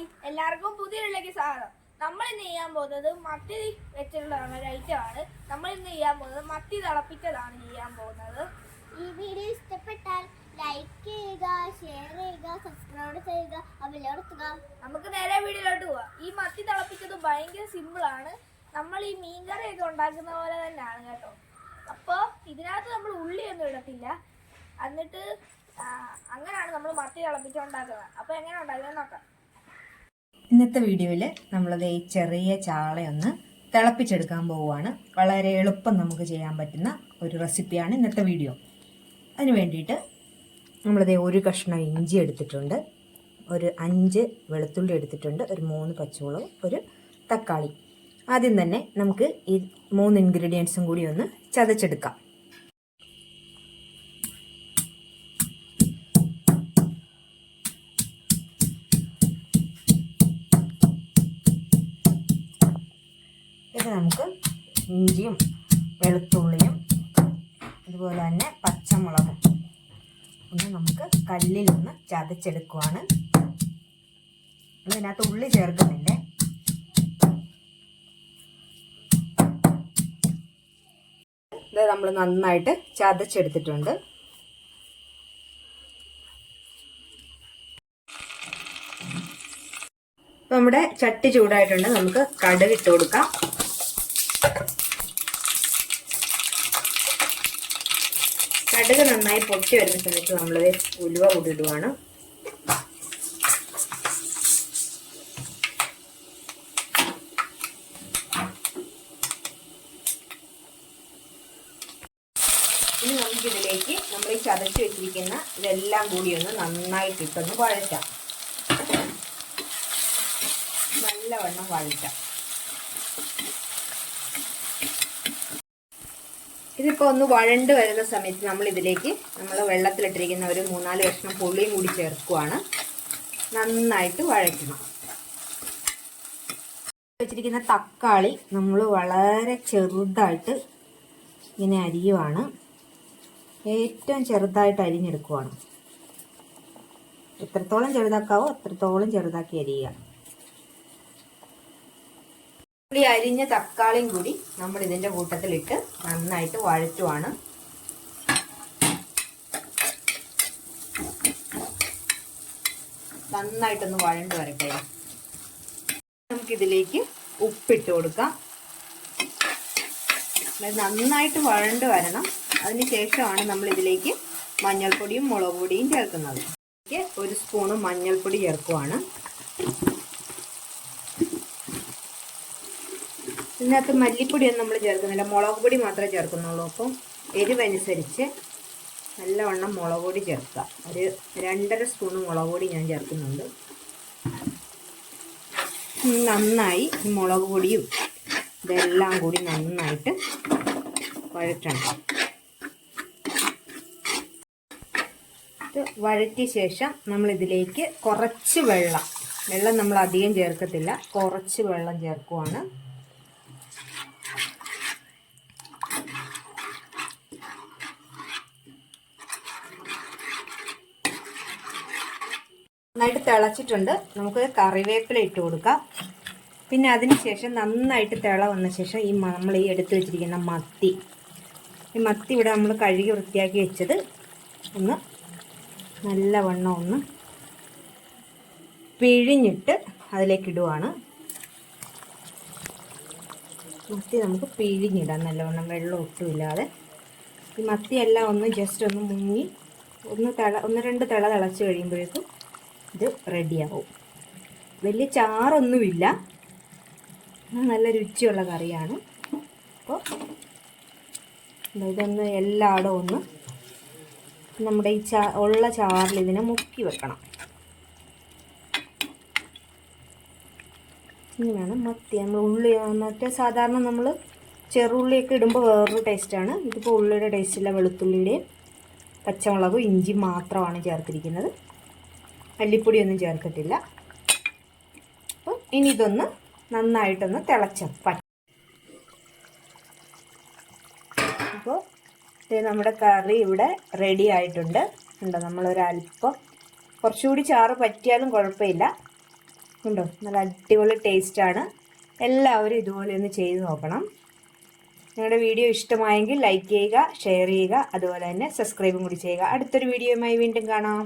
Hi, എല്ലാവർക്കും പുതിയൊരിലേക്ക് സ്വാഗതം. നമ്മൾ ഇന്ന് ചെയ്യാൻ പോകുന്നത് മത്തി വെച്ചിട്ടുള്ള ഒരു ഐറ്റമാണ്. നമ്മൾ ഇന്ന് ചെയ്യാൻ പോകുന്നത് മത്തി തിളപ്പിച്ചതാണ് ചെയ്യാൻ പോകുന്നത്. ഈ വീഡിയോ ഇഷ്ടപ്പെട്ടാൽ ലൈക്ക് ചെയ്യുക, ഷെയർ ചെയ്യുക, സബ്സ്ക്രൈബ് ചെയ്യുക, ബെല്ലടിക്കുക. നമുക്ക് നേരെ വീഡിയോയിലോട്ട് പോവാം. ഈ മത്തി തിളപ്പിച്ചത് ഭയങ്കര സിമ്പിളാണ്. നമ്മൾ ഈ മീൻകറിയൊക്കെ ഉണ്ടാക്കുന്ന പോലെ തന്നെയാണ് കേട്ടോ. അപ്പോൾ ഇതിനകത്ത് നമ്മൾ ഉള്ളിയൊന്നും ഇടത്തില്ല. എന്നിട്ട് അങ്ങനെയാണ് നമ്മൾ മത്തി തിളപ്പിച്ചുണ്ടാക്കുന്നത്. അപ്പോൾ എങ്ങനെ ഉണ്ടാക്കുന്നത് നോക്കാം. ഇന്നത്തെ വീഡിയോയിൽ നമ്മളത് ഈ ചെറിയ ചാളയൊന്ന് തിളപ്പിച്ചെടുക്കാൻ പോവുകയാണ്. വളരെ എളുപ്പം നമുക്ക് ചെയ്യാൻ പറ്റുന്ന ഒരു റെസിപ്പിയാണ് ഇന്നത്തെ വീഡിയോ. അതിന് വേണ്ടിയിട്ട് നമ്മളത് ഒരു കഷ്ണം ഇഞ്ചി എടുത്തിട്ടുണ്ട്, ഒരു 5 വെളുത്തുള്ളി എടുത്തിട്ടുണ്ട്, ഒരു 3 പച്ചമുളക്, ഒരു തക്കാളി. ആദ്യം തന്നെ നമുക്ക് ഈ 3 ഇൻഗ്രീഡിയൻസും കൂടി ഒന്ന് ചതച്ചെടുക്കാം. ഇത് നമുക്ക് ഇഞ്ചിയും വെളുത്തുള്ളിയും അതുപോലെ തന്നെ പച്ചമുളകും ഒന്ന് നമുക്ക് കല്ലിലൊന്ന് ചതച്ചെടുക്കുവാണ്. ഇതിനകത്ത് ഉള്ളി ചേർക്കുന്നില്ല. ഇത് നമ്മൾ നന്നായിട്ട് ചതച്ചെടുത്തിട്ടുണ്ട്. നമ്മുടെ ചട്ടി ചൂടായിട്ടുണ്ട്. നമുക്ക് കടുക് ഇട്ട് കൊടുക്കാം. കടുക് നന്നായി പൊട്ടി വരുന്ന സമയത്ത് നമ്മൾ ഉലുവ കൂടിയിടുവാണ്. ഇനി നമുക്കിതിലേക്ക് നമ്മൾ ഈ ചതച്ച് വെച്ചിരിക്കുന്ന ഇതെല്ലാം കൂടി ഒന്ന് നന്നായിട്ടിട്ടൊന്ന് വഴറ്റാം. നല്ലവണ്ണം വഴറ്റാം. ഇതിപ്പോൾ ഒന്ന് വഴണ്ട് വരുന്ന സമയത്ത് നമ്മൾ ഇതിലേക്ക് നമ്മൾ വെള്ളത്തിലിട്ടിരിക്കുന്ന ഒരു 3-4 കഷ്ണം പുളിയും കൂടി ചേർക്കുവാണ്. നന്നായിട്ട് വഴറ്റണം. വെച്ചിരിക്കുന്ന തക്കാളി നമ്മൾ വളരെ ചെറുതായിട്ട് ഇങ്ങനെ അരിയുവാണ്. ഏറ്റവും ചെറുതായിട്ട് അരിഞ്ഞെടുക്കുവാണ്. എത്രത്തോളം ചെറുതാക്കാവോ അത്രത്തോളം ചെറുതാക്കി അരിയുക. ഈ അരിഞ്ഞ തക്കാളിയും കൂടി നമ്മൾ ഇതിന്റെ കൂട്ടത്തിലിട്ട് നന്നായിട്ട് വഴറ്റുവാണ്. നന്നായിട്ടൊന്ന് വഴണ്ട് വരട്ടെ. നമുക്കിതിലേക്ക് ഉപ്പിട്ട് കൊടുക്കാം. നന്നായിട്ട് വഴണ്ട് വരണം. അതിനുശേഷമാണ് നമ്മൾ ഇതിലേക്ക് മഞ്ഞൾപ്പൊടിയും മുളക് പൊടിയും ചേർക്കുന്നത്. ഒരു സ്പൂണ് മഞ്ഞൾപ്പൊടി ചേർക്കുവാണ്. ഇതിനകത്ത് മല്ലിപ്പൊടിയൊന്നും നമ്മൾ ചേർക്കുന്നില്ല, മുളക് പൊടി മാത്രമേ ചേർക്കുന്നുള്ളൂ. അപ്പം എരിവനുസരിച്ച് നല്ലവണ്ണം മുളക് പൊടി ചേർക്കുക. ഒരു 2.5 സ്പൂണ് മുളക് പൊടി ഞാൻ ചേർക്കുന്നുണ്ട്. നന്നായി മുളക് പൊടിയും ഇതെല്ലാം കൂടി നന്നായിട്ട് വഴറ്റണം. ഇത് വഴറ്റിയ ശേഷം നമ്മളിതിലേക്ക് കുറച്ച് വെള്ളം നമ്മൾ അധികം ചേർക്കത്തില്ല, കുറച്ച് വെള്ളം ചേർക്കുവാണ്. നന്നായിട്ട് തിളച്ചിട്ടുണ്ട്. നമുക്ക് കറിവേപ്പില ഇട്ട് കൊടുക്കാം. പിന്നെ അതിന് ശേഷം നന്നായിട്ട് തിള വന്ന ശേഷം നമ്മൾ ഈ എടുത്തു വെച്ചിരിക്കുന്ന ഈ മത്തി ഇവിടെ നമ്മൾ കഴുകി വൃത്തിയാക്കി വെച്ചത് ഒന്ന് നല്ലവണ്ണം ഒന്ന് പിഴിഞ്ഞിട്ട് അതിലേക്ക് ഇടുവാണ്. മത്തി നമുക്ക് പിഴിഞ്ഞിടാം നല്ലവണ്ണം, വെള്ളം ഒട്ടുമില്ലാതെ. ഈ മത്തിയെല്ലാം ഒന്ന് ജസ്റ്റ് ഒന്ന് മുങ്ങി 1-2 തിള തിളച്ച് കഴിയുമ്പോഴേക്കും ഇത് റെഡിയാവും. വലിയ ചാറൊന്നുമില്ല, നല്ല രുചിയുള്ള കറിയാണ്. അപ്പോൾ ഇതൊന്ന് എല്ലായിടും ഒന്ന് നമ്മുടെ ഈ ഉള്ള ചാറിൽ ഇതിനെ മുക്കി വെക്കണം. ഇങ്ങനെയാണ് മത്തി. നമ്മൾ ഉള്ളി മറ്റേ സാധാരണ നമ്മൾ ചെറുള്ളിയൊക്കെ ഇടുമ്പോൾ വേറൊരു ടേസ്റ്റാണ്. ഇതിപ്പോൾ ഉള്ളിയുടെ ടേസ്റ്റില്ല, വെളുത്തുള്ളിയുടെയും പച്ചമുളകും ഇഞ്ചി മാത്രമാണ് ചേർത്തിരിക്കുന്നത്. മല്ലിപ്പൊടിയൊന്നും ചേർക്കത്തില്ല. അപ്പോൾ ഇനി ഇതൊന്ന് നന്നായിട്ടൊന്ന് തിളച്ചപ്പം. അപ്പോൾ നമ്മുടെ കറി ഇവിടെ റെഡി ആയിട്ടുണ്ട്. നമ്മളൊരല്പം കുറച്ചുകൂടി ചാറ് പറ്റിയാലും കുഴപ്പമില്ല. ഉണ്ടോ, നല്ല അടിപൊളി ടേസ്റ്റാണ്. എല്ലാവരും ഇതുപോലെ ഒന്ന് ചെയ്ത് നോക്കണം. നിങ്ങളുടെ വീഡിയോ ഇഷ്ടമായെങ്കിൽ ലൈക്ക് ചെയ്യുക, ഷെയർ ചെയ്യുക, അതുപോലെ തന്നെ സബ്സ്ക്രൈബും കൂടി ചെയ്യുക. അടുത്തൊരു വീഡിയോയുമായി വീണ്ടും കാണാം.